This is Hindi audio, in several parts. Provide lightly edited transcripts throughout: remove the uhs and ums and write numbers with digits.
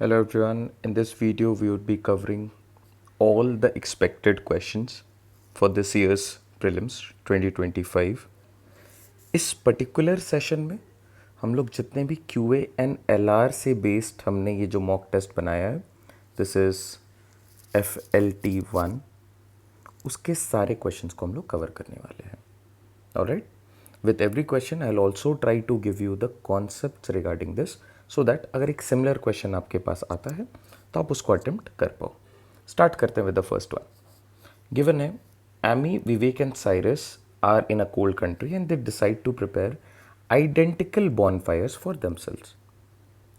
Hello everyone, in this video we would be covering all the expected questions for this year's prelims 2025. इस पर्टिकुलर सेशन में हम लोग जितने भी Q A and L R से बेस्ड हमने ये जो मॉक टेस्ट बनाया है, दिस इज़ FLT1, उसके सारे क्वेश्चंस को हम लोग कवर करने वाले हैं. Alright, with every question I'll also try to give you the concepts regarding this so that अगर एक सिमिलर क्वेश्चन आपके पास आता है तो आप उसको अटेम्प्ट कर पाओ. स्टार्ट करते हैं with the first one. Given है, Amy, Vivek and Cyrus are in a cold country and they decide to prepare identical bonfires for themselves.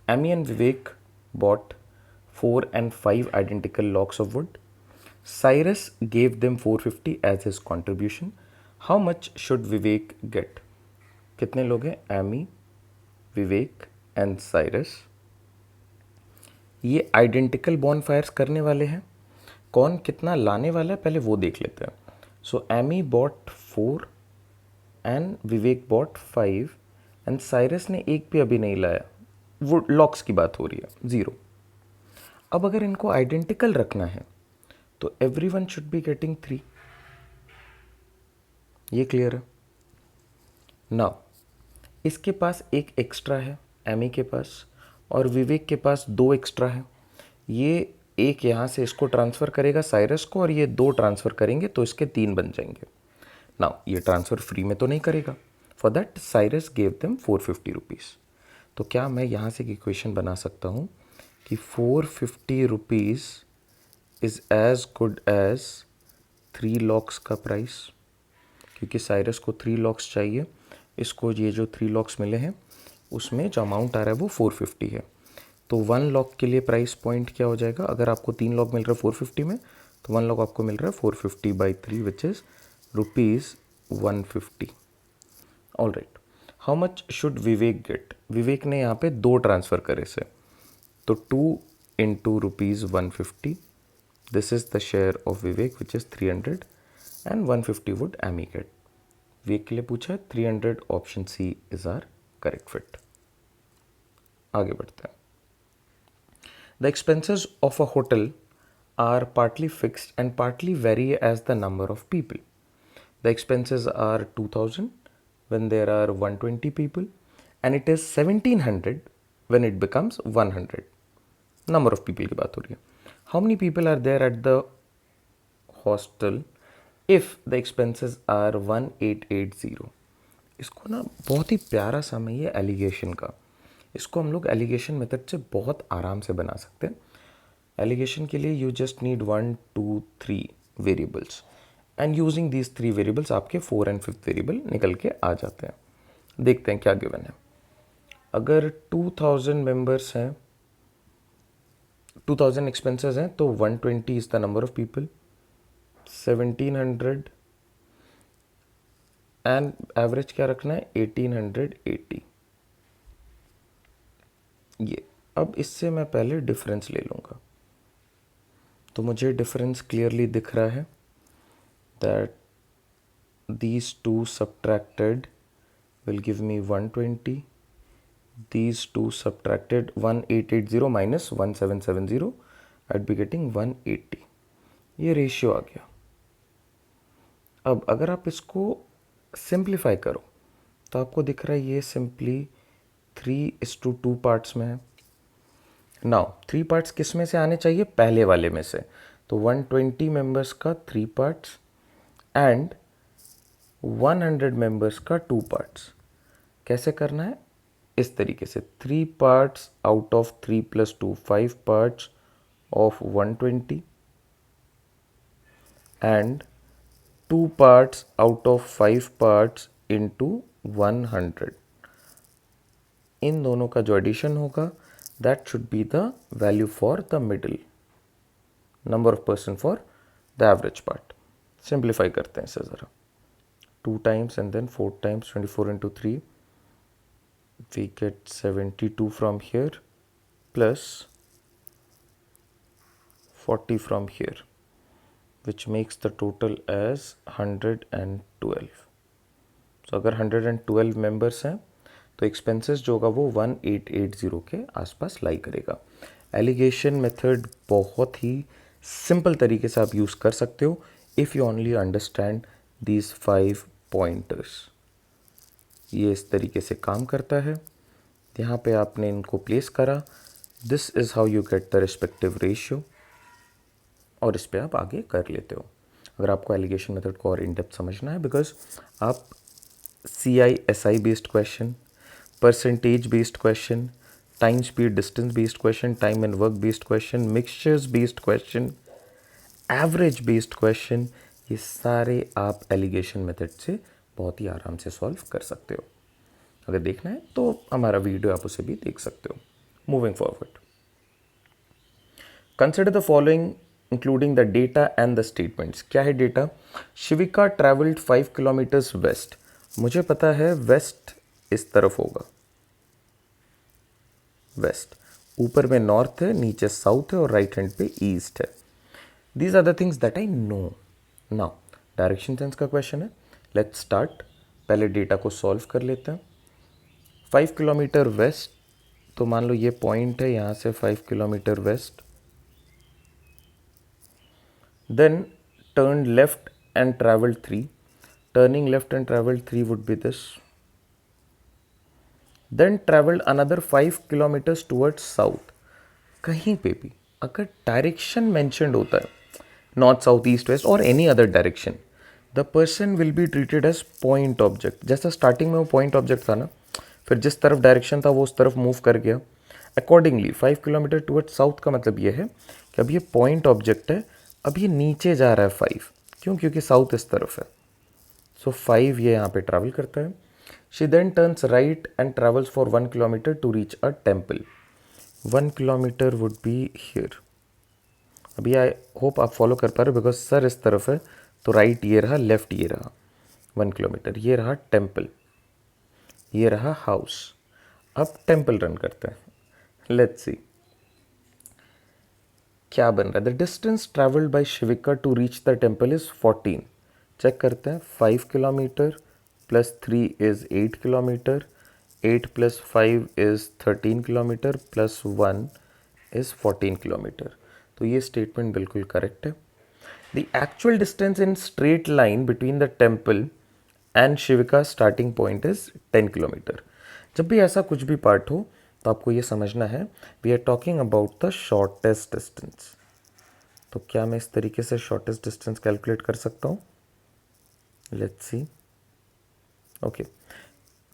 Amy and Vivek bought 4 and 5 identical logs of wood. Cyrus gave them 450 as his contribution. How much should Vivek get? कितने लोग हैं? Amy, Vivek and Cyrus. ये आइडेंटिकल बॉनफायर्स करने वाले हैं. कौन कितना लाने वाला है पहले वो देख लेते हैं. So Amy bought 4 and Vivek bought 5 and Cyrus ने एक भी अभी नहीं लाया. वो लॉक्स की बात हो रही है, 0. अब अगर इनको आइडेंटिकल रखना है तो एवरीवन शुड बी गेटिंग 3. ये क्लियर है. नाउ इसके पास एक एक्स्ट्रा है एमी के पास, और विवेक के पास 2 एक्स्ट्रा है. ये एक यहाँ से इसको ट्रांसफ़र करेगा साइरस को, और ये 2 ट्रांसफ़र करेंगे तो इसके 3 बन जाएंगे. नाउ ये ट्रांसफ़र फ्री में तो नहीं करेगा. For that Cyrus gave them 450 rupees. तो क्या मैं यहाँ से एक इक्वेशन बना सकता हूँ कि 450 rupees is as good as 3 lakhs का प्राइस, क्योंकि साइरस को 3 लॉक्स चाहिए. इसको ये जो 3 लॉक्स मिले हैं उसमें जो अमाउंट आ रहा है वो 450 है. तो 1 लॉक के लिए प्राइस पॉइंट क्या हो जाएगा? अगर आपको 3 लॉक मिल रहा है 450 में, तो 1 लॉक आपको मिल रहा है 450/3 which is ₹150. All right, how much should Vivek get? Vivek ने यहाँ पे 2 ट्रांसफ़र करे से, तो 2 into ₹150. This is the share of Vivek which is 300 and 150 would Amy get. Vivek के लिए पूछा है 300. Option C is are correct fit. आगे बढ़ते हैं. The expenses of a hotel are partly fixed and partly vary as the number of people. The expenses are 2000 when there are 120 people, and it is 1700 when it becomes 100. Number of people की बात हो रही है. How many people are there at the hostel if the expenses are 1880. इसको ना बहुत ही प्यारा सा मैं ये एलिगेशन का, इसको हम लोग एलिगेशन मेथड से बहुत आराम से बना सकते हैं. एलिगेशन के लिए you just need 1, 2, 3 variables, and using these 3 variables आपके 4 एंड 5th वेरिएबल निकल के आ जाते हैं. देखते हैं क्या गिवन है. अगर 2000 मेंबर्स हैं, 2000 एक्सपेंसेस हैं, तो 120 is the number of people, 1700 and average क्या रखना है? 1880. ये अब इससे मैं पहले डिफरेंस ले लूँगा, तो मुझे डिफरेंस क्लियरली दिख रहा है that these 2 subtracted will give me 120. These 2 subtracted 1880 minus 1770, I'd be getting 180. ये रेशियो आ गया. अब अगर आप इसको सिंप्लीफाई करो तो आपको दिख रहा है ये सिंपली 3:2 पार्ट्स में है. नाउ 3 पार्ट्स किस में से आने चाहिए? पहले वाले में से. तो 120 मेंबर्स का 3 पार्ट्स एंड 100 मेंबर्स का 2 पार्ट्स. कैसे करना है? इस तरीके से 3 parts out of 3 + 2, 5 parts of 120 and 2 parts out of 5 parts into 100. इन दोनों का जो एडिशन होगा that should be the value for the middle number of person for the average part. Simplify करते हैं इसे ज़रा. 2 times and then 4 times 24 into 3, we get 72 from here plus 40 from here, which makes the total as 112. So अगर 112 मेंबर्स हैं तो एक्सपेंसेस जो होगा वो 1880 के आसपास लाई करेगा. एलिगेशन मेथड बहुत ही सिंपल तरीके से आप यूज़ कर सकते हो if you only understand these 5 pointers. ये इस तरीके से काम करता है। यहाँ पे आपने इनको प्लेस करा, this is how you get the respective ratio, और इस पे आप आगे कर लेते हो। अगर आपको एलिगेशन मेथड को और इन डेप्थ समझना है, बिकॉज आप CI/SI based question, percentage based question, time speed distance based question, time and work based question, mixtures based question, average based question, ये सारे आप एलिगेशन मेथड से बहुत ही आराम से सॉल्व कर सकते हो। अगर देखना है तो हमारा वीडियो आप उसे भी देख सकते हो। Moving forward, consider the following including the data and the statements. क्या है डेटा? शिविका ट्रैवल्ड 5 किलोमीटर्स वेस्ट। मुझे पता है वेस्ट इस तरफ होगा, वेस्ट, ऊपर में नॉर्थ है, नीचे साउथ है और राइट हैंड पे ईस्ट है। These are the things that I know. Now direction sense का क्वेश्चन है, लेट्स स्टार्ट। पहले डेटा को सॉल्व कर लेते हैं। 5 किलोमीटर वेस्ट, तो मान लो ये पॉइंट है, यहाँ से 5 kilometre west, then turned left and traveled 3. Turning left and traveled 3 would be this. Then traveled another 5 kilometers towards south. कहीं पे भी अगर डायरेक्शन मेंशन्ड होता है, नॉर्थ साउथ ईस्ट वेस्ट और any other direction, the person will be treated as point object. जैसा स्टार्टिंग में वो पॉइंट ऑब्जेक्ट था ना, फिर जिस तरफ डायरेक्शन था वो उस तरफ मूव कर गया। अकॉर्डिंगली 5 किलोमीटर टुवर्ड्स साउथ का मतलब ये है कि अब ये पॉइंट ऑब्जेक्ट है, अब ये नीचे जा रहा है 5, क्यों? क्योंकि साउथ इस तरफ है। सो 5 ये यहाँ पे ट्रैवल करता है। She then turns right and travels for 1 kilometre to reach a temple. 1 kilometre would be here. अभी आई होप आप फॉलो कर पा रहे हो, बिकॉज सर इस तरफ है, तो राइट ये रहा, लेफ्ट ये रहा। 1 किलोमीटर, ये रहा टेम्पल, ये रहा हाउस। अब टेम्पल रन करते हैं, लेट्स सी क्या बन रहा है। The distance travelled by Shivika to reach the temple is 14। Check करते हैं, 5 kilometre plus 3 is 8 kilometre, 8 plus 5 is 13 kilometre, plus 1 is 14 kilometre. तो ये स्टेटमेंट बिल्कुल करेक्ट है। The actual distance in straight line between the temple and Shivika starting point is 10 kilometre. जब भी ऐसा कुछ भी पार्ट हो तो आपको ये समझना है, we are talking about the shortest distance. तो क्या मैं इस तरीके से शॉर्टेस्ट डिस्टेंस कैलकुलेट कर सकता हूँ? Let's see. Okay,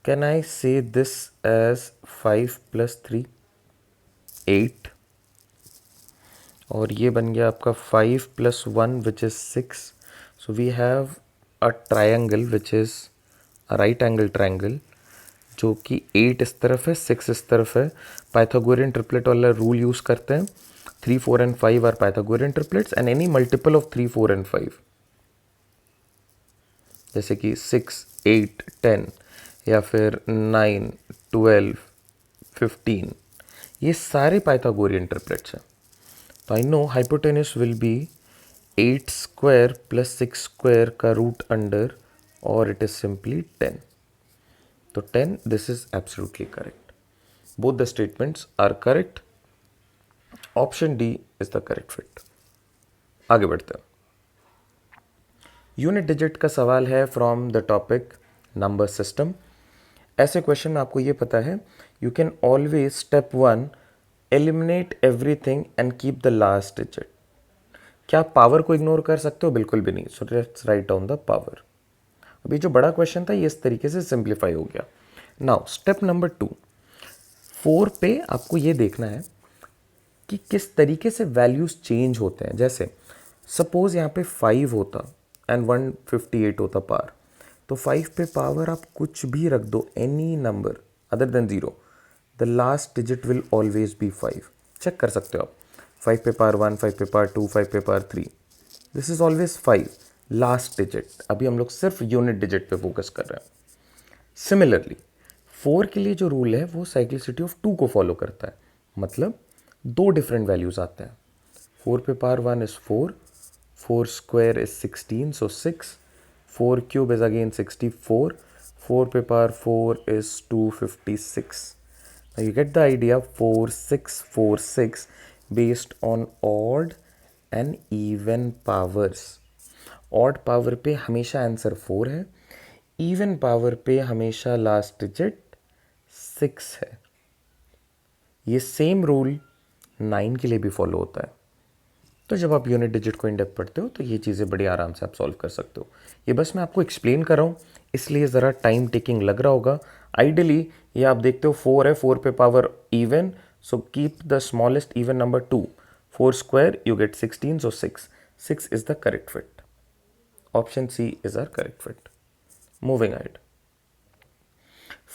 can I से दिस एज 5 प्लस 3 8, और ये बन गया आपका 5 plus 1 which is 6। So we have a triangle which is a right angle triangle, जो कि 8 इस तरफ है, 6 इस तरफ है। पाइथागोरियन ट्रिपलेट वाला रूल यूज करते हैं। 3, 4 and 5 are Pythagorean triplets and any multiple of 3, 4 and 5, जैसे कि 6, 8, 10 या फिर 9, 12, 15, ये सारे पाइथागोरियन ट्रिपलेट्स हैं। तो I know hypotenuse will be 8 square plus 6 square का रूट अंडर, और इट इज सिंपली 10। तो 10, this is absolutely correct. Both the statements are correct. Option D is the correct fit. आगे बढ़ते हैं। यूनिट डिजिट का सवाल है from the topic number system. ऐसे क्वेश्चन में आपको ये पता है, you can always step 1 eliminate everything and keep the last digit. क्या आप पावर को इग्नोर कर सकते हो? बिल्कुल भी नहीं। So let's write down the power. अभी जो बड़ा क्वेश्चन था ये इस तरीके से सिंप्लीफाई हो गया। नाउ स्टेप नंबर 2, 4 पे आपको ये देखना है कि किस तरीके से वैल्यूज चेंज होते हैं। जैसे सपोज यहाँ पे 5 होता एंड 158 होता पावर, तो 5 पे पावर आप कुछ भी रख दो, any number other than 0, the last digit will always be 5। Check कर सकते हो आप, 5 पे पावर 1, 5 पे पावर 2, 5 पे power 3, this is always 5 last digit. अभी हम लोग सिर्फ यूनिट डिजिट पे फोकस कर रहे हैं। सिमिलरली 4 के लिए जो रूल है वो साइक्लिसिटी ऑफ 2 को फॉलो करता है, मतलब 2 डिफरेंट वैल्यूज आते हैं। 4 पे power 1 is 4, 4 square is 16, so 6, 4 cube is again 64, 4 पे power 4 is 256। You get the idea. 4 6 4 6 based on odd and even powers. Odd power पे हमेशा आंसर 4 है, इवन पावर पे हमेशा लास्ट डिजिट 6 है. ये सेम रूल 9 के लिए भी फॉलो होता है. तो जब आप यूनिट डिजिट को इन डेप्थ पढ़ते हो तो ये चीज़ें बड़ी आराम से आप सॉल्व कर सकते हो. ये बस मैं आपको एक्सप्लेन कर रहा हूँ, इसलिए ज़रा टाइम टेकिंग लग रहा होगा. आइडियली ये आप देखते हो 4 है, 4 पे power even, so keep the smallest even number 2. 4 square you get 16, so 6 is the correct fit. Option C is are correct fit. Moving ahead.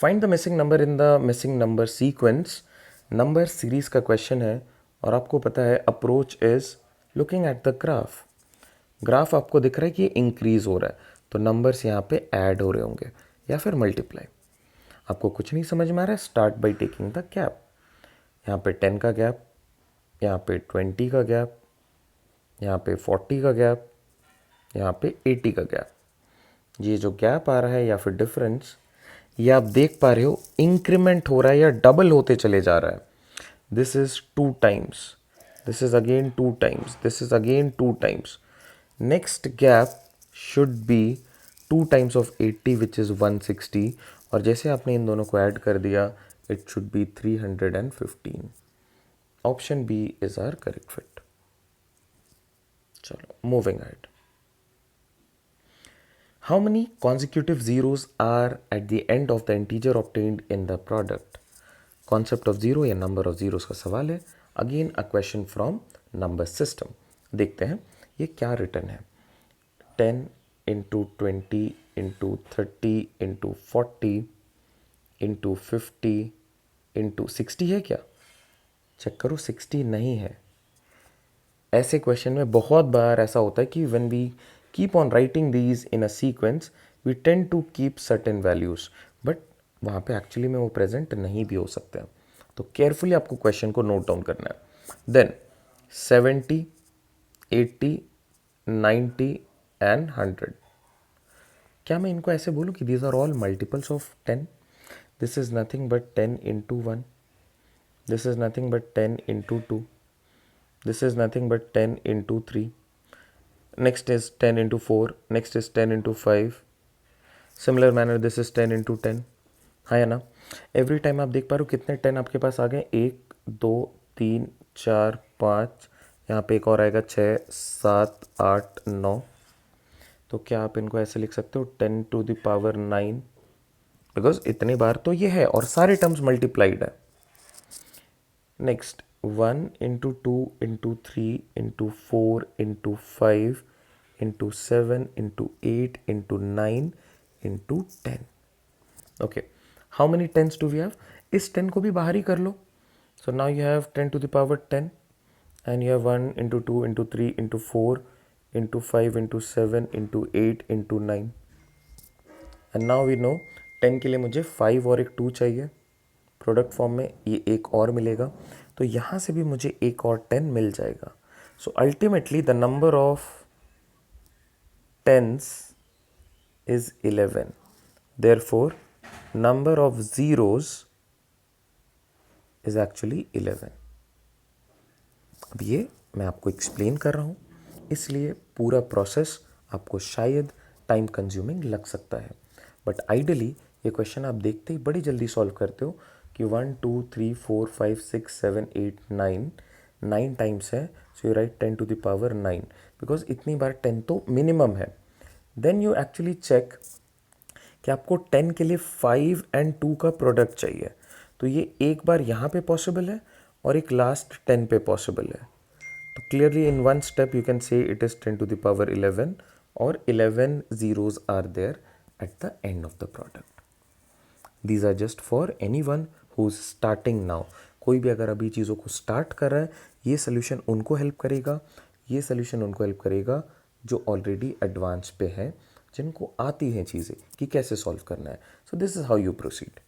Find the missing number in the missing number sequence. Number series का क्वेश्चन है और आपको पता है approach is looking at the graph. Graph आपको दिख रहा है कि इंक्रीज हो रहा है, तो नंबर्स यहाँ पे ऐड हो रहे होंगे या फिर मल्टीप्लाई. आपको कुछ नहीं समझ में आ रहा है, start by taking the gap. यहाँ पे 10 का गैप, यहाँ पे 20 का गैप, यहाँ पे 40 का गैप, यहाँ पे 80 का गैप. ये जो गैप आ रहा है या फिर डिफरेंस, ये आप देख पा रहे हो इंक्रीमेंट हो रहा है या डबल होते चले जा रहा है. This is 2 times, this is again 2 times, this is again 2 times. Next gap should be 2 times of 80 which is 160, और जैसे आपने इन दोनों को ऐड कर दिया it should be 315. Option B is are correct fit. चलो moving ahead. How many consecutive zeros are at the end of the integer obtained in the product? Concept of zero या number of zeros का सवाल है. Again a question from number system. देखते हैं ये क्या रिटर्न है. 10 into 20 into 30 into 40 into 50 into 60 है क्या? चेक करो, 60 नहीं है. ऐसे क्वेश्चन में बहुत बार ऐसा होता है कि when we keep on writing these in a sequence we tend to keep certain values, but वहाँ पे एक्चुअली में वो प्रेजेंट नहीं भी हो सकते हैं. तो केयरफुली आपको क्वेश्चन को नोट डाउन करना है. Then 70, 80, 90 and 100. क्या मैं इनको ऐसे बोलूँ कि these are all multiples of 10? This is nothing but 10 into 1. This is nothing but 10 into 2. This is nothing but 10 into 3. Next is 10 into 4. Next is 10 into 5. Similar manner this is 10 into 10. हाँ या ना. एवरी टाइम आप देख पा रहे हो कितने 10 आपके पास आ गए. 1 2 3 4 5, यहाँ पे एक और आएगा 6 7 8 9. तो क्या आप इनको ऐसे लिख सकते हो 10 to the power 9, बिकॉज इतनी बार तो ये है और सारे टर्म्स मल्टीप्लाइड है. Next 1 into 2 into 3 into 4 into 5 into 7 into 8 into 9 into 10. Okay, how many tens do we have? इस 10 को भी बाहर ही कर लो. So now you have 10 to the power 10 and you have 1 into 2 into 3 into 4 into 5 into 7 into 8 into 9. And now we know 10 के लिए मुझे 5 और एक 2 चाहिए. प्रोडक्ट फॉर्म में ये एक और मिलेगा, तो यहाँ से भी मुझे एक और 10 मिल जाएगा. So ultimately the number of tens is 11. Therefore number of zeros is actually 11. अब ये मैं आपको एक्सप्लेन कर रहा हूँ, इसलिए पूरा प्रोसेस आपको शायद टाइम कंज्यूमिंग लग सकता है, बट आइडियली ये क्वेश्चन आप देखते ही बड़ी जल्दी सॉल्व करते हो कि 1 2 3 4 5 6 7 8 9 टाइम्स है. So you right 10 to the power 9, because इतनी बार 10 तो मिनिमम है. देन यू एक्चुअली चेक कि आपको 10 के लिए 5 and 2 का प्रोडक्ट चाहिए, तो ये एक बार यहाँ पे पॉसिबल है और एक लास्ट 10 पे पॉसिबल है. तो clearly in one step you can say it is 10 to the power 11 और 11 zeros are there at the end of the product. These are just for anyone who's starting now. कोई भी अगर अभी चीज़ों को स्टार्ट कर रहा है, ये सोल्यूशन उनको हेल्प करेगा, ये सोल्यूशन उनको हेल्प करेगा जो ऑलरेडी एडवांस पे है, जिनको आती हैं चीज़ें कि कैसे सॉल्व करना है. So this is how you proceed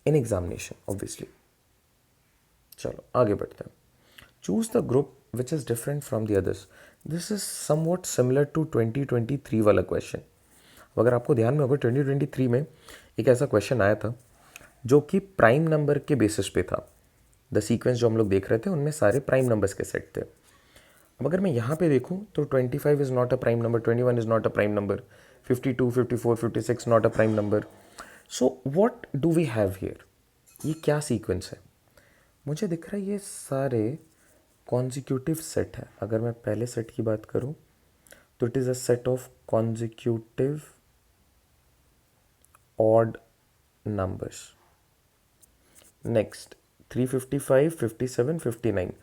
in examination obviously. चलो आगे बढ़ते हैं. Choose the group which is different from the others. This is somewhat similar to 2023 वाला क्वेश्चन. अगर आपको ध्यान में होगा 2023 में एक ऐसा क्वेश्चन आया था जो कि प्राइम नंबर के बेसिस पे था। द सीक्वेंस जो हम लोग देख रहे थे उनमें सारे प्राइम नंबर्स के सेट थे। अब अगर मैं यहाँ पे देखूँ तो 25 is not a prime number, 21 is not a prime number, 52, 54, 56 not a prime number. So what do we have here? ये क्या सीक्वेंस है? मुझे दिख रहा है ये सारे कॉन्जिक्यूटिव सेट है। अगर मैं पहले सेट की बात करूँ तो it is a set of consecutive odd numbers. Next, 355, 57, 59.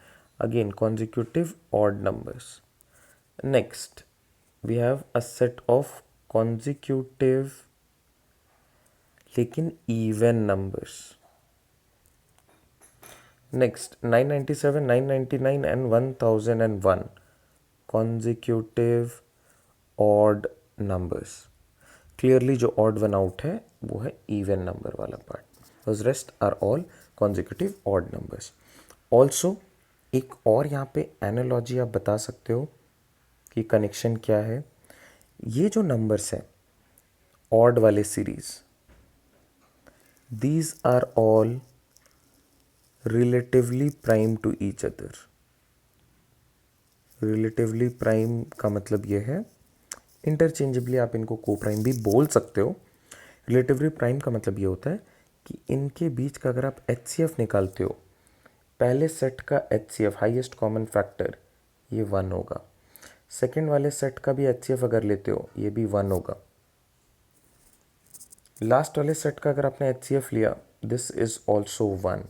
Again, consecutive odd numbers. Next, we have a set of consecutive लेकिन even numbers. Next, 997, 999 and 1001. Consecutive odd numbers. Clearly जो ऑड वन आउट है वो है इवन नंबर वाला part, because rest are all consecutive odd numbers. Also एक और यहाँ पे एनालॉजी आप बता सकते हो कि कनेक्शन क्या है। ये जो नंबर्स हैं ऑड वाले series, these are all relatively prime to each other. Relatively prime का मतलब ये है, इंटरचेंजेबली आप इनको को प्राइम भी बोल सकते हो। रिलेटिवली प्राइम का मतलब ये होता है कि इनके बीच का अगर आप HCF निकालते हो, पहले सेट का HCF हाईएस्ट कॉमन फैक्टर ये 1 होगा, सेकंड वाले सेट का भी HCF अगर लेते हो ये भी 1 होगा, लास्ट वाले सेट का अगर आपने HCF लिया this is also 1,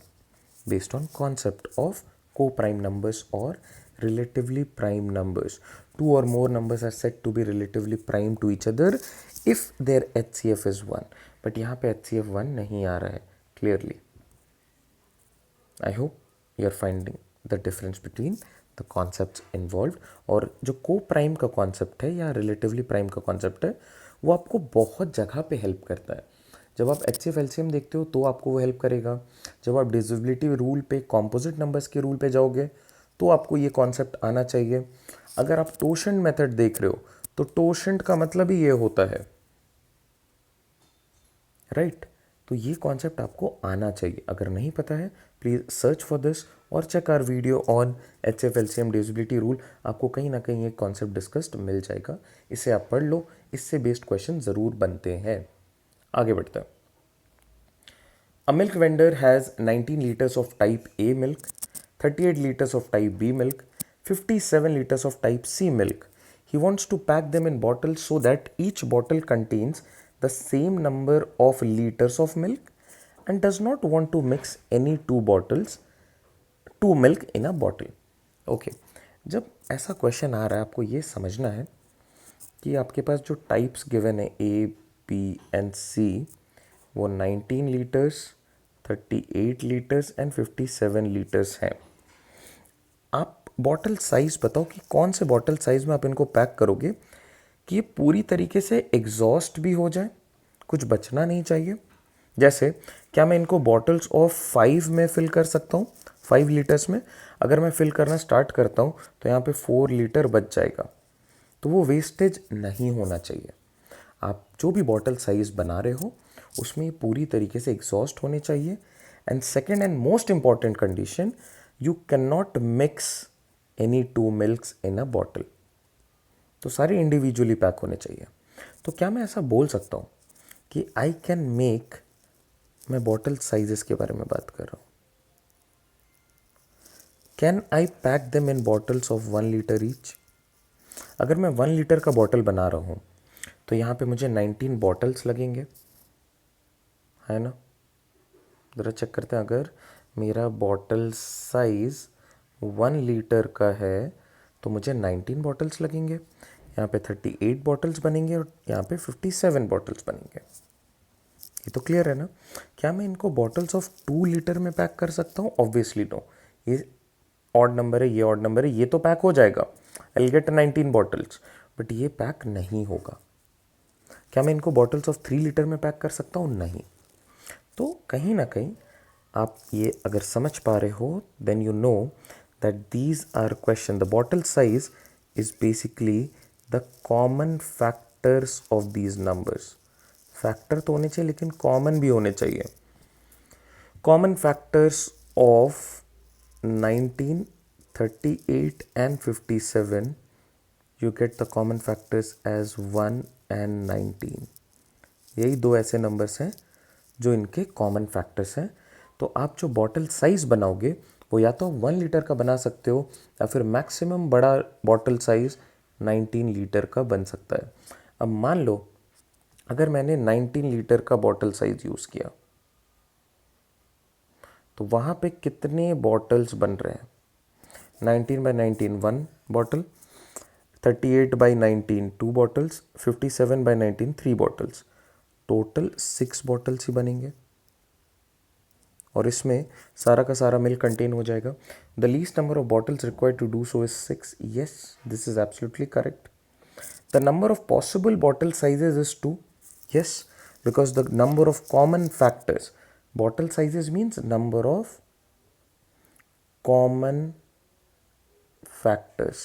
based on concept of को प्राइम नंबर्स और relatively prime numbers. Two or more numbers are said to be relatively prime to each other if their HCF is 1. But यहाँ पे HCF 1 नहीं आ रहा है clearly. I hope you are finding the difference between the concepts involved. और जो को प्राइम का कॉन्सेप्ट है या रिलेटिवली प्राइम का कॉन्सेप्ट है वो आपको बहुत जगह पे हेल्प करता है। जब आप HCF LCM देखते हो तो आपको वो हेल्प करेगा। जब आप डिविजिबिलिटी रूल पे कॉम्पोजिट नंबर्स के रूल पे जाओगे तो आपको ये कॉन्सेप्ट आना चाहिए। अगर आप टोशेंट मेथड देख रहे हो तो टोशेंट का मतलब ही ये होता है, राइट? तो ये कॉन्सेप्ट आपको आना चाहिए। अगर नहीं पता है प्लीज सर्च फॉर दिस और check our video on HCF LCM divisibility rule. आपको कहीं ना कहीं ये कॉन्सेप्ट डिस्कस्ड मिल जाएगा, इसे आप पढ़ लो, इससे बेस्ड क्वेश्चन जरूर बनते हैं। आगे बढ़ते हैं। A milk vendor has 19 liters of type A milk, 38 liters of type B milk, 57 liters of type C milk. He wants to pack them in bottles so that each bottle contains the same number of liters of milk and does not want to mix any two milk in a bottle. Okay. जब ऐसा क्वेश्चन आ रहा है आपको ये समझना है कि आपके पास जो टाइप्स गिवन है A, B and C वो 19 लीटर्स, 38 लीटर्स एंड 57 लीटर्स हैं। आप बॉटल साइज बताओ कि कौन से बॉटल साइज में आप इनको पैक करोगे कि ये पूरी तरीके से एग्जॉस्ट भी हो जाए, कुछ बचना नहीं चाहिए। जैसे क्या मैं इनको बॉटल्स ऑफ 5 में फिल कर सकता हूँ, 5 लीटर्स में? अगर मैं फिल करना स्टार्ट करता हूँ तो यहाँ पे 4 लीटर बच जाएगा, तो वो वेस्टेज नहीं होना चाहिए। आप जो भी बॉटल साइज बना रहे हो उसमें पूरी तरीके से एग्जॉस्ट होने चाहिए। And second and most important condition, you can not mix any two milks in a bottle. तो सारे इंडिविजुअली पैक होने चाहिए। तो क्या मैं ऐसा बोल सकता हूँ कि आई कैन मेक, मैं बॉटल साइजेस के बारे में बात कर रहा हूँ, can I pack them in bottles of 1 litre each? अगर मैं 1 लीटर का बॉटल बना रहा हूँ तो यहाँ पे मुझे 19 बॉटल्स लगेंगे, है ना? ज़रा चेक करते हैं। अगर मेरा बॉटल साइज़ 1 लीटर का है तो मुझे 19 बॉटल्स लगेंगे, यहाँ पे 38 बॉटल्स बनेंगे और यहाँ पे 57 बॉटल्स बनेंगे। ये तो क्लियर है ना? क्या मैं इनको बॉटल्स ऑफ 2 लीटर में पैक कर सकता हूँ? Obviously no. ये ऑड नंबर है, ये ऑड नंबर है, ये तो पैक हो जाएगा, I will get 19 bottles, but ये पैक नहीं होगा। क्या मैं इनको बॉटल्स ऑफ 3 लीटर में पैक कर सकता हूँ? नहीं। तो कहीं ना कहीं आप ये अगर समझ पा रहे हो then you know that these are question, the bottle size is basically the common factors of these numbers. Factor तो होने चाहिए लेकिन कॉमन भी होने चाहिए। Common factors of 19, 38 and 57, you get the common factors as 1 and 19. यही दो ऐसे नंबर्स हैं जो इनके कॉमन फैक्टर्स हैं. तो आप जो बॉटल साइज़ बनाओगे वो या तो 1 लीटर का बना सकते हो या फिर मैक्सिमम बड़ा बॉटल साइज़ 19 लीटर का बन सकता है. अब मान लो अगर मैंने 19 लीटर का बॉटल साइज़ यूज़ किया तो वहाँ पे कितने बॉटल्स बन रहे हैं? 19 by 19 1 bottle, 38 by 19 2 bottles, 57 by 19 3 bottles. Total 6 bottles ही बनेंगे और इसमें सारा का सारा मिल्क कंटेन हो जाएगा. The least number of bottles required to do so is 6. Yes, this is absolutely correct. The number of possible bottle sizes is 2. Yes, because the number of common factors, bottle sizes means number of common factors,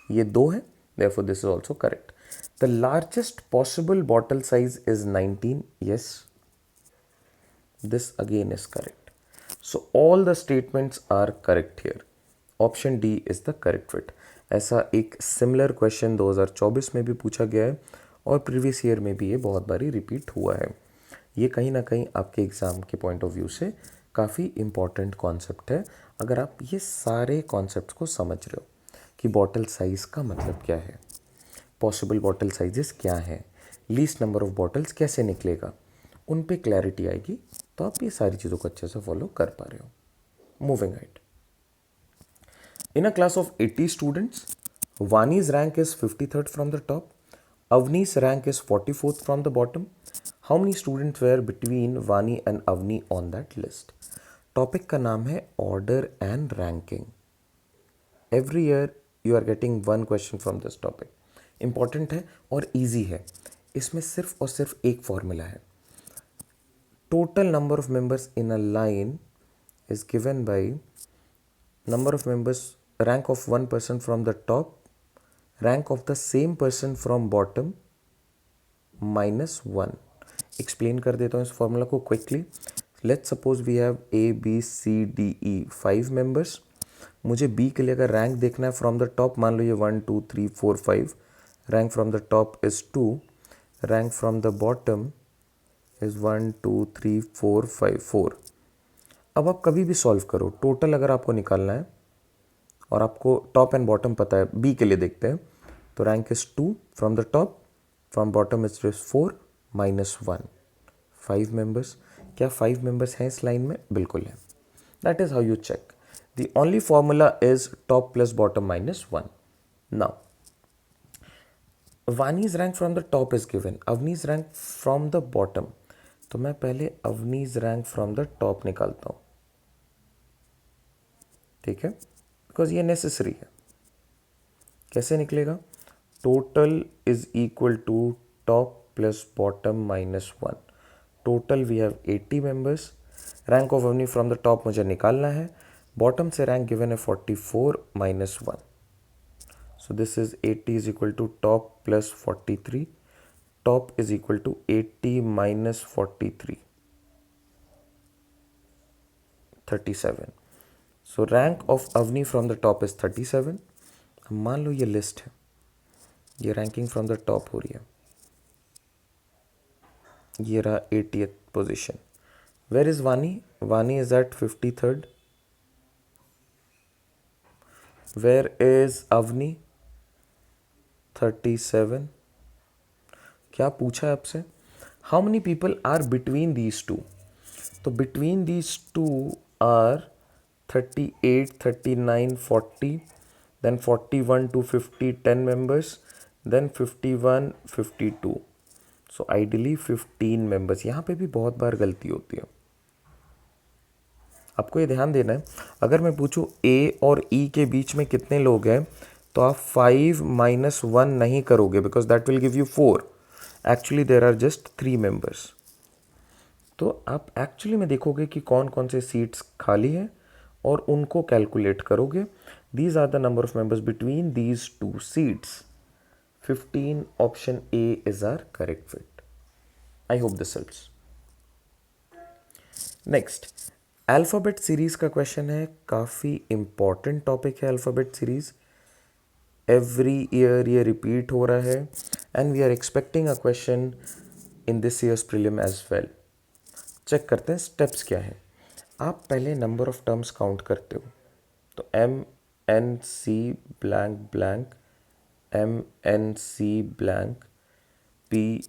ये दो है, therefore this is also correct. The largest possible bottle size is 19. Yes, this again is correct. So all the statements are correct here. Option D is the correct fit. ऐसा एक सिमिलर क्वेश्चन 2024 में भी पूछा गया है और प्रीवियस ईयर में भी ये बहुत बारी रिपीट हुआ है. ये कहीं ना कहीं आपके एग्ज़ाम के पॉइंट ऑफ व्यू से काफ़ी इम्पॉर्टेंट कॉन्सेप्ट है. अगर आप ये सारे कॉन्सेप्ट को समझ रहे हो कि बॉटल साइज़ का मतलब क्या है, पॉसिबल बॉटल साइजेस क्या हैं, लीस्ट नंबर ऑफ बॉटल्स कैसे निकलेगा, उन पे क्लैरिटी आएगी तो आप ये सारी चीज़ों को अच्छे से फॉलो कर पा रहे हो. Moving height. In a class of 80 students, Vani's rank is 53rd from the top. Avni's rank is 44th from the bottom. How many students were between Vani and Avni on that list? Topic का नाम है Order and Ranking. Every year you are getting one question from this topic. Important है और easy है. इसमें सिर्फ और सिर्फ एक फॉर्मूला है. Total number of members in a line is given by number of members, rank of one person from the top, rank of the same person from bottom minus 1. Explain कर देता हूँ इस फॉर्मूला को quickly. Let's suppose we have A B C D E 5 members. मुझे बी के लिए अगर रैंक देखना है फ्रॉम द टॉप, मान लो ये 1 2 3 4 5, rank from the top is 2, rank from the bottom is 1 2 3 4 5 4. अब आप कभी भी सॉल्व करो, टोटल अगर आपको निकालना है और आपको टॉप एंड बॉटम पता है, बी के लिए देखते हैं तो rank is 2 from the top, from bottom is 4 minus 1. 5 members. क्या 5 मेंबर्स हैं इस लाइन में? बिल्कुल है. That is how you check. The only formula is top plus bottom minus 1. Now Vani's rank from the top is given, Avni's rank from the bottom. तो मैं पहले Avni's rank from the top निकालता हूं. ठीक है, बिकॉज ये नेसेसरी है. कैसे निकलेगा? Total is equal to top plus bottom minus 1. Total we have 80 members. Rank of Avni from the top मुझे निकालना है. बॉटम से रैंक गिवन है 44 minus 1. So this is 80 is equal to top plus 43. Top is equal to 80 minus 43, 37. So rank of Avni from the top is 37. मान लो ये लिस्ट है, ये रैंकिंग फ्रॉम द टॉप हो रही है. ये रहा 80th position. Where is Vani? Vani is at 53rd. Where is Avni? 37. क्या पूछा है आपसे? How many people are between these two? तो between these two are 38, 39, 40, then 41 to 50, 10 members, then 51, 52. So ideally 15 members. यहाँ पे भी बहुत बार गलती होती है, आपको ये ध्यान देना है. अगर मैं पूछूँ A और E के बीच में कितने लोग हैं तो आप 5 माइनस 1 नहीं करोगे because that will give you 4. Actually there are just 3 members. तो आप एक्चुअली में देखोगे कि कौन कौन से सीट्स खाली हैं और उनको कैलकुलेट करोगे. These are the number of members between these two seats. 15. Option A is are correct fit. I hope this helps. Next, alphabet series का क्वेश्चन है, काफ़ी इम्पॉर्टेंट टॉपिक है अल्फ़ाबेट सीरीज़। एवरी ईयर ये रिपीट हो रहा है and we are expecting a question in this year's prelim as well. Check करते हैं स्टेप्स क्या है। आप पहले नंबर ऑफ टर्म्स काउंट करते हो, तो M N C blank blank, M N C blank, P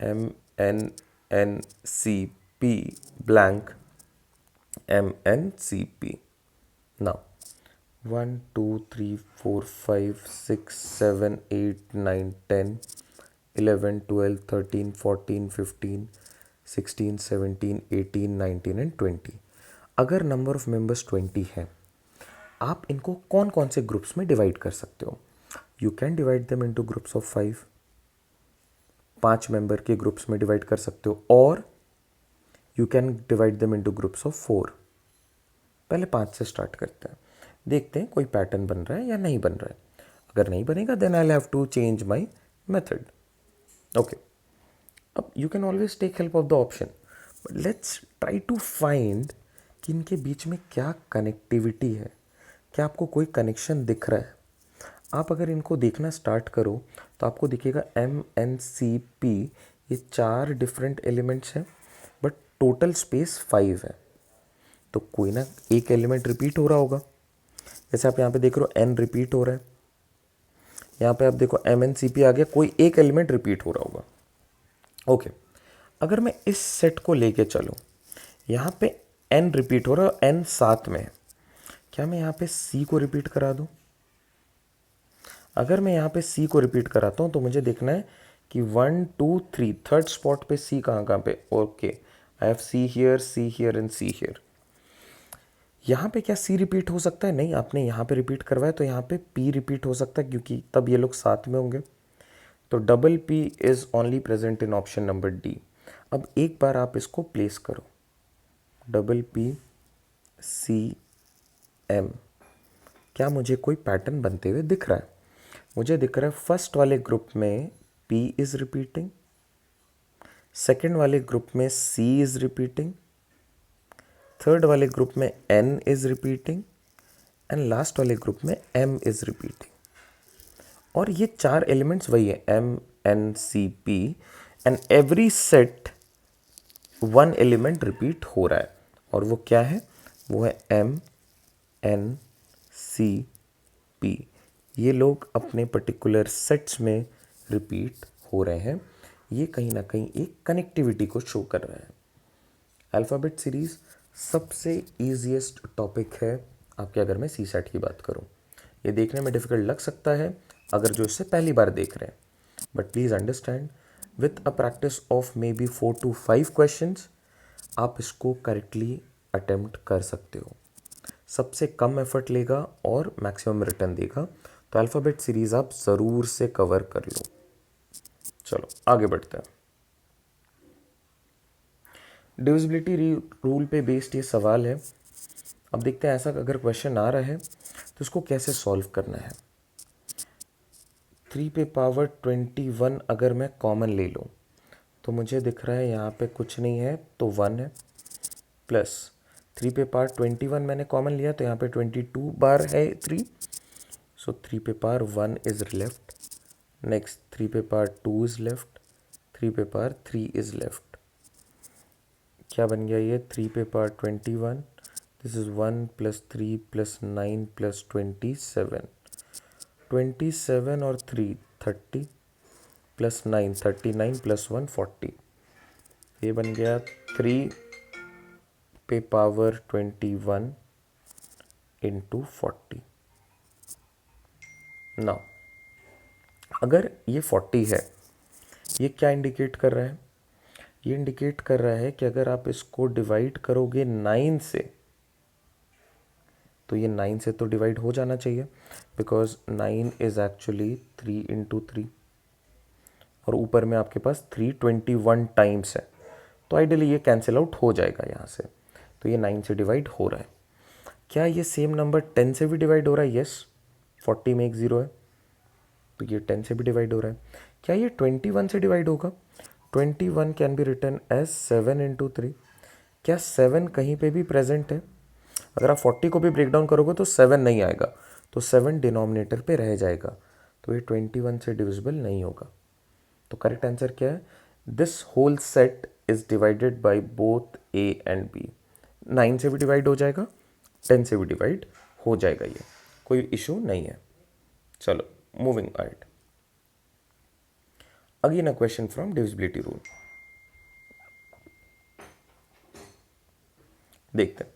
M N N C P blank, M N C P. Now 1 2 3 4 5 6 7 8 9 10 11 12 13 14 15 16 17 18 19 and 20। अगर नंबर ऑफ मेंबर्स 20 है, आप इनको कौन कौन से ग्रुप्स में डिवाइड कर सकते हो? You can divide them into groups of 5, 5 member के ग्रुप्स में डिवाइड कर सकते हो, और you can divide them into groups of 4। पहले 5 से स्टार्ट करते हैं, देखते हैं कोई पैटर्न बन रहा है या नहीं बन रहा है। अगर नहीं बनेगा then I have to change my method. Okay, अब you can always take help of the option, but let's try to find कि इनके बीच में क्या कनेक्टिविटी है, क्या आपको कोई कनेक्शन दिख रहा है। आप अगर इनको देखना स्टार्ट करो तो आपको दिखेगा एम एन सी पी, ये 4 डिफरेंट एलिमेंट्स हैं बट टोटल स्पेस 5 है। तो कोई ना एक एलिमेंट रिपीट हो रहा होगा। जैसे आप यहाँ पे देख रहे हो एन रिपीट हो रहा है, यहाँ पे आप देखो एम एन सी पी आ गया, कोई एक एलिमेंट रिपीट हो रहा होगा। ओके, अगर मैं इस सेट को लेके चलूँ, यहाँ पे एन रिपीट हो रहा है, एन साथ में है, क्या मैं यहाँ पे सी को रिपीट करा दूँ? अगर मैं यहाँ पे सी को रिपीट कराता हूँ तो मुझे देखना है कि 1 2 3 थर्ड स्पॉट पे सी कहाँ कहाँ पे। Okay, I have see here and see here. यहाँ पे क्या सी रिपीट हो सकता है? नहीं, आपने यहाँ पे रिपीट करवाया तो यहाँ पे पी रिपीट हो सकता है क्योंकि तब ये लोग साथ में होंगे। तो double P is only present in option number D. अब एक बार आप इसको प्लेस करो, डबल पी सी एम, क्या मुझे कोई पैटर्न बनते हुए दिख रहा है? मुझे दिख रहा है फर्स्ट वाले ग्रुप में पी इज रिपीटिंग, सेकेंड वाले ग्रुप में सी इज रिपीटिंग, थर्ड वाले ग्रुप में N is repeating and last वाले ग्रुप में एम इज रिपीटिंग। और ये 4 एलिमेंट्स वही है, M N C P, and every set 1 element repeat हो रहा है, और वो क्या है? वो है एम एन सी पी। ये लोग अपने पर्टिकुलर सेट्स में रिपीट हो रहे हैं। ये कहीं ना कहीं एक कनेक्टिविटी को शो कर रहा है। अल्फ़ाबेट सीरीज़ सबसे ईजीएस्ट टॉपिक है आपके, अगर मैं सी सेट की बात करूं। ये देखने में डिफ़िकल्ट लग सकता है अगर जो इससे पहली बार देख रहे हैं, but please understand with a practice of may be 4 to 5 questions आप इसको करेक्टली अटेम्प्ट कर सकते हो। सबसे कम एफर्ट लेगा और मैक्सिमम रिटर्न देगा, तो अल्फ़ाबेट सीरीज़ आप ज़रूर से कवर कर लो। चलो आगे बढ़ते हैं। डिविजिबिलिटी रूल पे बेस्ड ये सवाल है। अब देखते हैं ऐसा अगर क्वेश्चन आ रहा है तो इसको कैसे सॉल्व करना है। 3 पे पावर 21 अगर मैं कॉमन ले लूँ तो मुझे दिख रहा है यहाँ पे कुछ नहीं है तो 1 है, प्लस 3 पे पावर 21 मैंने कॉमन लिया तो यहाँ पे 22 बार है 3, सो 3 पे पावर 1 इज लेफ्ट। नेक्स्ट 3 पे पावर 2 इज लेफ्ट, 3 पे पावर 3 इज लेफ्ट। क्या बन गया ये? 3 पे power 21, this is 1 plus 3 plus 9 plus 27, 27 और 3 30 प्लस 9 39 प्लस 1 40। ये बन गया 3 पे पावर 21 इंटू 40। नाउ अगर ये 40 है, ये क्या इंडिकेट कर रहा है? ये इंडिकेट कर रहा है कि अगर आप इसको डिवाइड करोगे 9 से, तो ये 9 से तो डिवाइड हो जाना चाहिए, बिकॉज 9 इज एक्चुअली 3 इंटू 3, और ऊपर में आपके पास 321 टाइम्स है, तो आइडियली ये कैंसिल आउट हो जाएगा यहाँ से। तो ये 9 से डिवाइड हो रहा है। क्या ये सेम नंबर 10 से भी डिवाइड हो रहा है? यस, 40 में एक 0 है तो ये 10 से भी डिवाइड हो रहा है। क्या ये 21 से डिवाइड होगा? 21 can be written as 7 into 3, क्या 7 कहीं पे भी प्रेजेंट है? अगर आप 40 को भी ब्रेक डाउन करोगे तो 7 नहीं आएगा, तो 7 डिनोमिनेटर पे रह जाएगा, तो ये 21 से डिविजिबल नहीं होगा। तो करेक्ट आंसर क्या है? This whole set is divided by both A and B. 9 से भी डिवाइड हो जाएगा, 10 से भी डिवाइड हो जाएगा, ये कोई इशू नहीं है। चलो moving ahead. Again a question from divisibility rule. देखते हैं।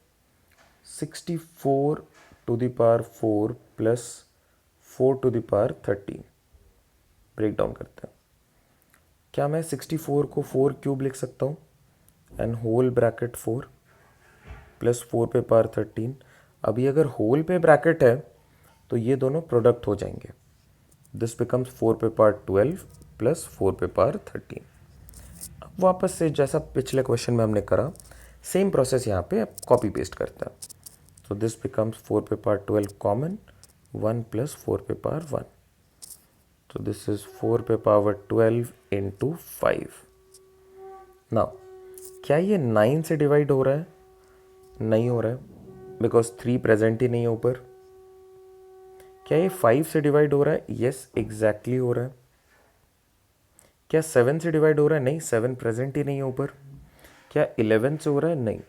64 to the power 4 plus 4 to the power 13 break down करते हैं। क्या मैं 64 को 4 क्यूब लिख सकता हूँ एंड होल ब्रैकेट 4 प्लस 4 पे पावर 13। अभी अगर होल पे ब्रैकेट है तो ये दोनों प्रोडक्ट हो जाएंगे। दिस बिकम्स 4 पे पावर 12 प्लस 4 पे पावर 13। अब वापस से जैसा पिछले क्वेश्चन में हमने करा, सेम प्रोसेस यहाँ पे कॉपी पेस्ट करता है। So this becomes 4 पे पावर 12 कॉमन, 1 प्लस 4 पे पावर 1. So this is 4 पे पावर 12 into 5. Now क्या ये 9 से डिवाइड हो रहा है? नहीं हो रहा है, बिकॉज 3 प्रेजेंट ही नहीं है ऊपर। क्या ये 5 से डिवाइड हो रहा है? यस, एग्जैक्टली हो रहा है। क्या 7 से डिवाइड हो रहा है? नहीं, 7 प्रेजेंट ही नहीं है ऊपर। क्या 11 से हो रहा है? नहीं।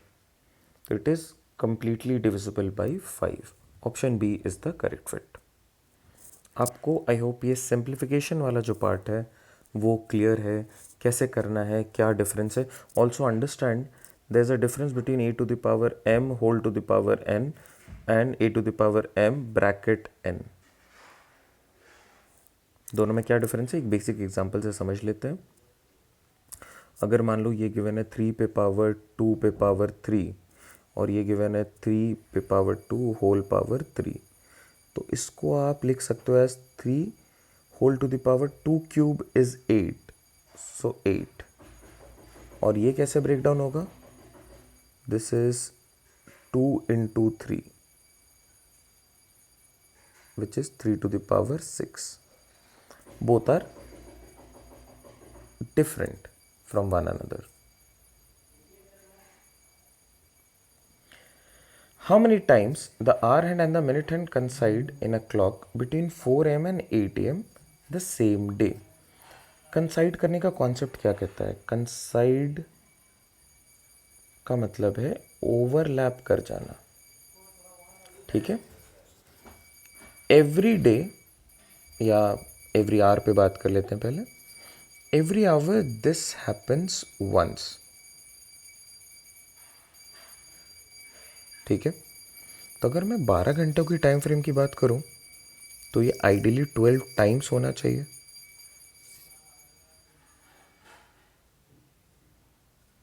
तो it is completely divisible by 5. Option B is the correct fit. आपको आई होप ये सिंप्लीफिकेशन वाला जो पार्ट है वो क्लियर है, कैसे करना है, क्या डिफरेंस है। Also understand there is a difference between A to the power m whole to the power n and A to the power m bracket n। दोनों में क्या डिफरेंस है, एक बेसिक एग्जांपल से समझ लेते हैं। अगर मान लो ये गिवन है 3 पे पावर 2 पे पावर 3 और ये गिवन है 3 पे पावर 2 होल पावर 3, तो इसको आप लिख सकते हो as 3 whole to the power 2 cube is 8, so 8। और ये कैसे ब्रेक डाउन होगा? This is 2 into 3 which is 3 to the power 6। Both are different from one another. How many times the hour hand and the minute hand coincide in a clock between 4 am and 8 am the same day? Coincide करने का कॉन्सेप्ट क्या कहता है? Coincide का मतलब है ओवरलैप कर जाना, ठीक है। एवरी डे या एवरी आवर पे बात कर लेते हैं पहले। Every hour this happens once, ठीक है। तो अगर मैं 12 घंटों की टाइम फ्रेम की बात करूं तो ये आइडियली 12 टाइम्स होना चाहिए,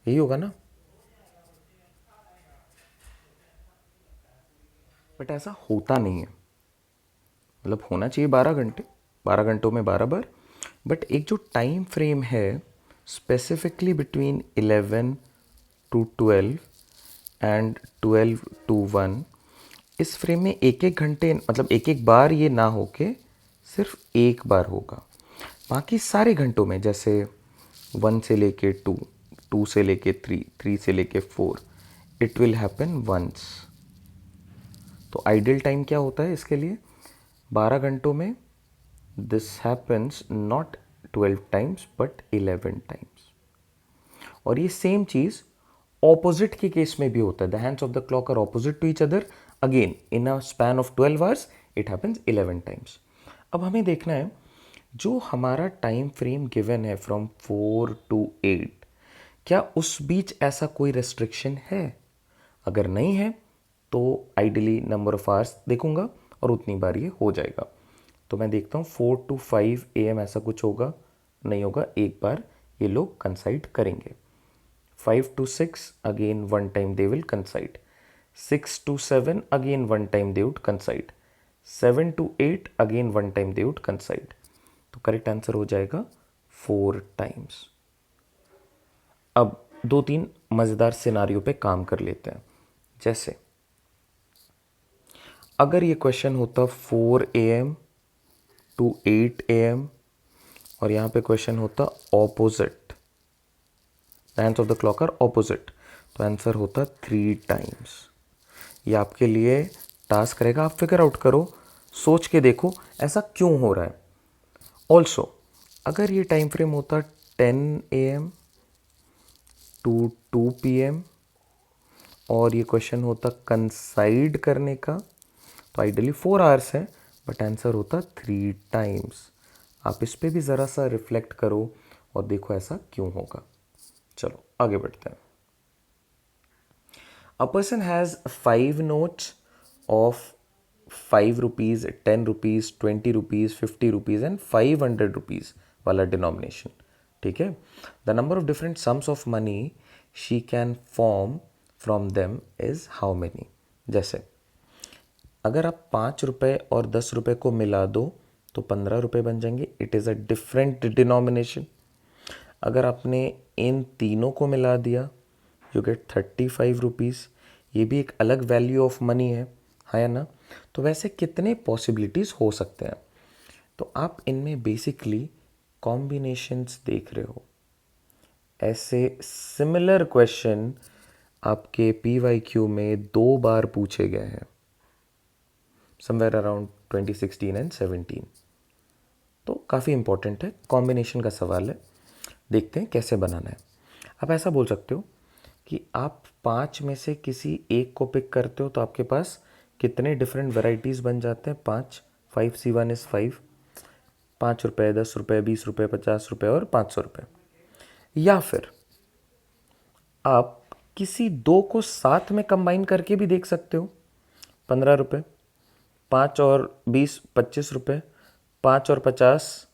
यही होगा ना। बट ऐसा होता नहीं है, मतलब होना चाहिए 12 घंटे, 12 घंटों में 12 बार। बट एक जो टाइम फ्रेम है specifically between 11 to 12 and 12 to 1, इस फ्रेम में एक एक घंटे, मतलब एक एक बार ये ना होके सिर्फ एक बार होगा। बाकी सारे घंटों में जैसे 1 से लेके 2, 2 से लेके 3, 3 से लेके 4, इट विल हैपन वंस। तो आइडियल टाइम क्या होता है इसके लिए? 12 घंटों में this happens not 12 times but 11 times. और ये सेम चीज़ ऑपोजिट के केस में भी होता है। The hands of the clock are opposite to each other, again in a span of 12 hours it happens 11 times. अब हमें देखना है जो हमारा टाइम फ्रेम गिवन है फ्रॉम 4 टू 8, क्या उस बीच ऐसा कोई रेस्ट्रिक्शन है? अगर नहीं है तो आइडियली नंबर ऑफ आवर्स देखूंगा और उतनी बार ये हो जाएगा। तो मैं देखता हूँ 4 टू 5 AM ऐसा कुछ होगा, नहीं होगा, एक बार ये लोग कंसाइड करेंगे। 5 to 6 again one time they will coincide. 6 to 7 again one time they would coincide. 7 to 8 again one time they would coincide. तो करेक्ट आंसर हो जाएगा 4 टाइम्स। अब 2-3 मज़ेदार सिनारियो पे काम कर लेते हैं। जैसे अगर ये क्वेश्चन होता 4 AM to 8 AM और यहाँ पे क्वेश्चन होता opposite, the hands of the clock are opposite, तो आंसर होता 3 टाइम्स। ये आपके लिए टास्क रहेगा, आप फिगर आउट करो, सोच के देखो ऐसा क्यों हो रहा है। ऑल्सो अगर ये टाइम फ्रेम होता 10 AM टू 2 PM और ये क्वेश्चन होता कंसाइड करने का, तो आइडियली 4 आवर्स है, बट आंसर होता 3 टाइम्स। आप इस पे भी ज़रा सा रिफ्लेक्ट करो और देखो ऐसा क्यों होगा। चलो आगे बढ़ते हैं। A person has 5 notes of 5 rupees, 10 rupees, 20 rupees, 50 rupees and 500 rupees वाला डिनोमिनेशन, ठीक है। The number of different sums of money she can form from them is how many. जैसे अगर आप 5 रुपये और 10 रुपये को मिला दो तो 15 रुपये बन जाएंगे, it is a different denomination. अगर आपने इन तीनों को मिला दिया यू गेट 35 रुपीज़, ये भी एक अलग वैल्यू ऑफ मनी है या ना। तो वैसे कितने पॉसिबिलिटीज़ हो सकते हैं, तो आप इनमें बेसिकली कॉम्बिनेशंस देख रहे हो। ऐसे सिमिलर क्वेश्चन आपके PYQ में 2 बार पूछे गए हैं, समवेयर अराउंड 2016 एंड 17। तो काफ़ी इंपॉर्टेंट है, कॉम्बिनेशन का सवाल है, देखते हैं कैसे बनाना है। आप ऐसा बोल सकते हो कि आप 5 में से किसी एक को पिक करते हो तो आपके पास कितने डिफरेंट वेराइटीज़ बन जाते हैं, 5, 5C1 इज़ 5, 5 रुपये, 10 रुपये, 20 रुपये, 50 रुपये और 500 रुपये। या फिर आप किसी दो को साथ में कंबाइन करके भी देख सकते हो, 15 रुपये, 5 और 20 25 रुपये, 5 और 50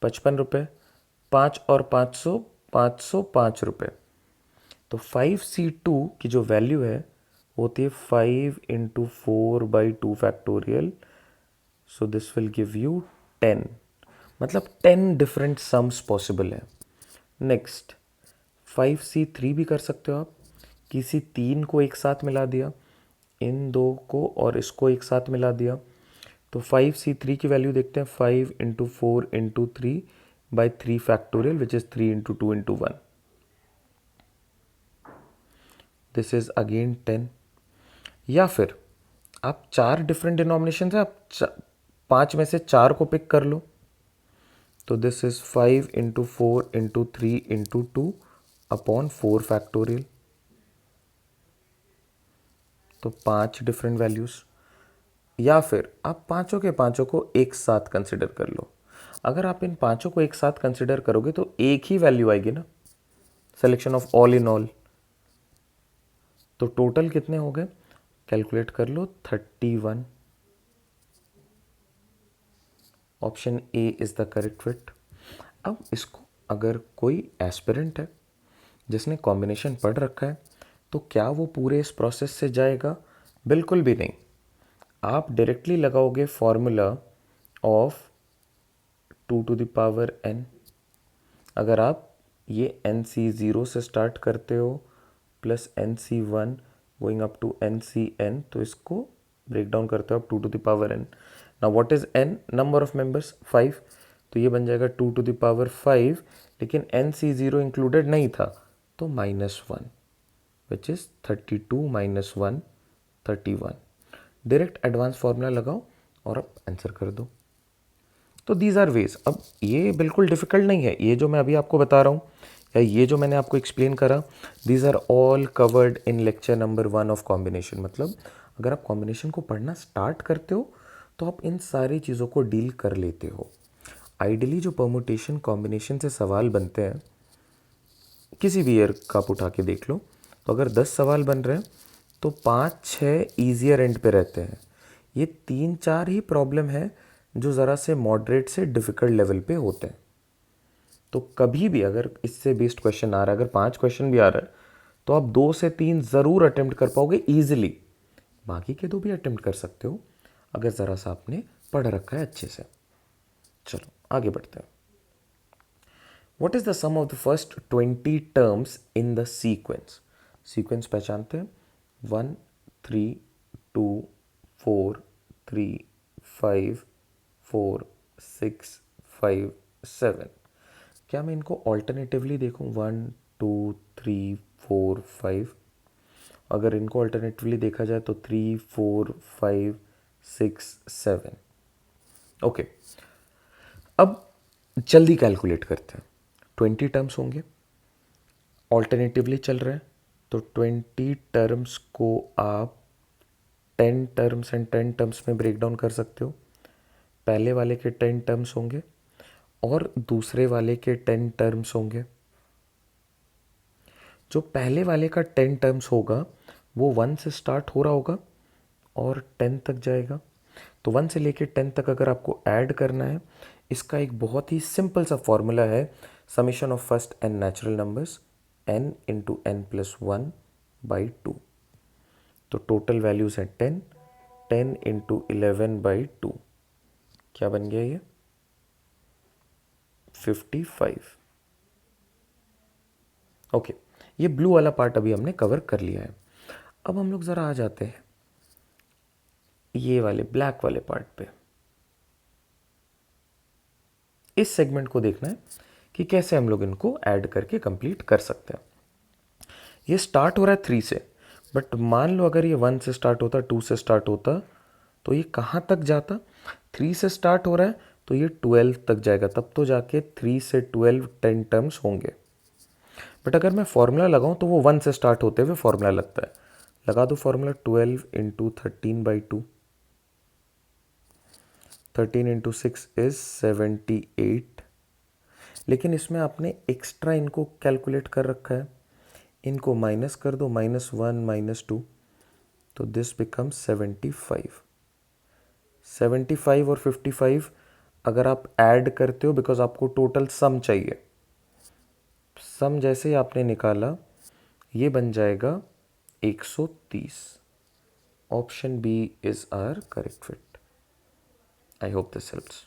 55 रुपये, 5 और 500 505 रुपये। तो 5C2 की जो वैल्यू है वो होती है 5 × 4/2 factorial, so this will give you 10, मतलब 10 डिफरेंट सम्स पॉसिबल है। नेक्स्ट 5C3 भी कर सकते हो आप, किसी 3 को एक साथ मिला दिया, इन 2 को और इसको एक साथ मिला दिया, तो 5C3 की वैल्यू देखते हैं, 5 × 4 × 3/3 factorial which is 3 × 2 × 1, this is again 10। या फिर आप 4 डिफरेंट डिनोमिनेशन है, आप 5 में से 4 को पिक कर लो, तो दिस इज 5 × 4 × 3 × 2 फैक्टोरियल, तो 5 डिफरेंट वैल्यूज। या फिर आप पांचों के पांचों को एक साथ कंसिडर कर लो। अगर आप इन पांचों को एक साथ कंसिडर करोगे तो एक ही वैल्यू आएगी ना, selection of all in all. तो टोटल कितने हो गए, कैलकुलेट कर लो, 31। Option A is the correct fit. अब इसको अगर कोई एस्पिरेंट है जिसने कॉम्बिनेशन पढ़ रखा है तो क्या वो पूरे इस प्रोसेस से जाएगा, बिल्कुल भी नहीं। आप डायरेक्टली लगाओगे फॉर्मूला ऑफ 2⁴n। अगर आप ये NC0 से स्टार्ट करते हो plus NC1 going up to NCn, तो इसको ब्रेक डाउन करते हो आप 2⁴n। Now what is n, number of members 5, तो ये बन जाएगा 2⁵, लेकिन NC0 इंक्लूडेड नहीं था तो -1 which is 32 - 1 31। Direct advance formula लगाओ और अब आंसर कर दो। तो दीज आर वेज। अब ये बिल्कुल डिफिकल्ट नहीं है, ये जो मैं अभी आपको बता रहा हूँ या ये जो मैंने आपको एक्सप्लेन करा, these are all covered in lecture number 1 of combination. मतलब अगर आप कॉम्बिनेशन को पढ़ना स्टार्ट करते हो तो आप इन सारी चीज़ों को डील कर लेते हो। आइडियली जो परमुटेशन कॉम्बिनेशन से सवाल बनते हैं, किसी भी ईयर का आप उठा के देख लो, तो अगर 10 सवाल बन रहे हैं तो 5-6 ईजियर एंड पे रहते हैं। ये 3-4 ही प्रॉब्लम है जो ज़रा से मॉडरेट से डिफ़िकल्ट लेवल पे होते हैं। तो कभी भी अगर इससे बेस्ड क्वेश्चन आ रहा है, अगर 5 क्वेश्चन भी आ रहा है तो आप 2 से 3 ज़रूर अटेम्प्ट कर पाओगे ईजिली, बाकी के 2 भी अटेम्प्ट कर सकते हो अगर ज़रा सा आपने पढ़ रखा है अच्छे से। चलो आगे बढ़ते हैं। What is the sum of the first 20 terms in the sequence? Sequence पहचानते हैं, 1 3 2 4 3 5 4 6 5 7। क्या मैं इनको ऑल्टरनेटिवली देखूं, 1 2 3 4 5, अगर इनको अल्टरनेटिवली देखा जाए तो 3, 4, 5, 6, 7। ओके, अब जल्दी कैलकुलेट करते हैं। 20 टर्म्स होंगे, ऑल्टरनेटिवली चल रहे हैं, तो 20 टर्म्स को आप 10 टर्म्स एंड 10 टर्म्स में ब्रेक डाउन कर सकते हो। पहले वाले के 10 टर्म्स होंगे और दूसरे वाले के 10 टर्म्स होंगे। जो पहले वाले का 10 टर्म्स होगा वो 1 से स्टार्ट हो रहा होगा और 10 तक जाएगा। तो 1 से लेके 10 तक अगर आपको ऐड करना है, इसका एक बहुत ही सिंपल सा फॉर्मूला है, summation of first N natural numbers n into N plus 1 by 2। तो टोटल वैल्यूज है 10, 10 इंटू 11 बाई 2, क्या बन गया ये? 55। ओके, ये ब्लू वाला पार्ट अभी हमने कवर कर लिया है। अब हम लोग ज़रा आ जाते हैं ये वाले ब्लैक वाले पार्ट पे। इस सेगमेंट को देखना है कि कैसे हम लोग इनको ऐड करके कंप्लीट कर सकते हैं। ये स्टार्ट हो रहा है 3 से, बट मान लो अगर ये 1 से स्टार्ट होता, 2 से स्टार्ट होता, तो ये कहाँ तक जाता? 3 से स्टार्ट हो रहा है तो ये 12 तक जाएगा, तब तो जाके 3 से 12 10 टर्म्स होंगे। बट अगर मैं फॉर्मूला लगाऊं तो वो 1 से स्टार्ट होते हुए फॉर्मूला लगता है। लगा दो फॉर्मूला, 12 इंटू 13/2, 13 इंटू 6 इज 78। लेकिन इसमें आपने एक्स्ट्रा इनको कैलकुलेट कर रखा है, इनको माइनस कर दो, -1 -2, तो दिस बिकम्स 75। 75 और 55 अगर आप ऐड करते हो, बिकॉज आपको टोटल सम चाहिए, सम जैसे ही आपने निकाला ये बन जाएगा 130। Option B is our correct fit. I hope this helps.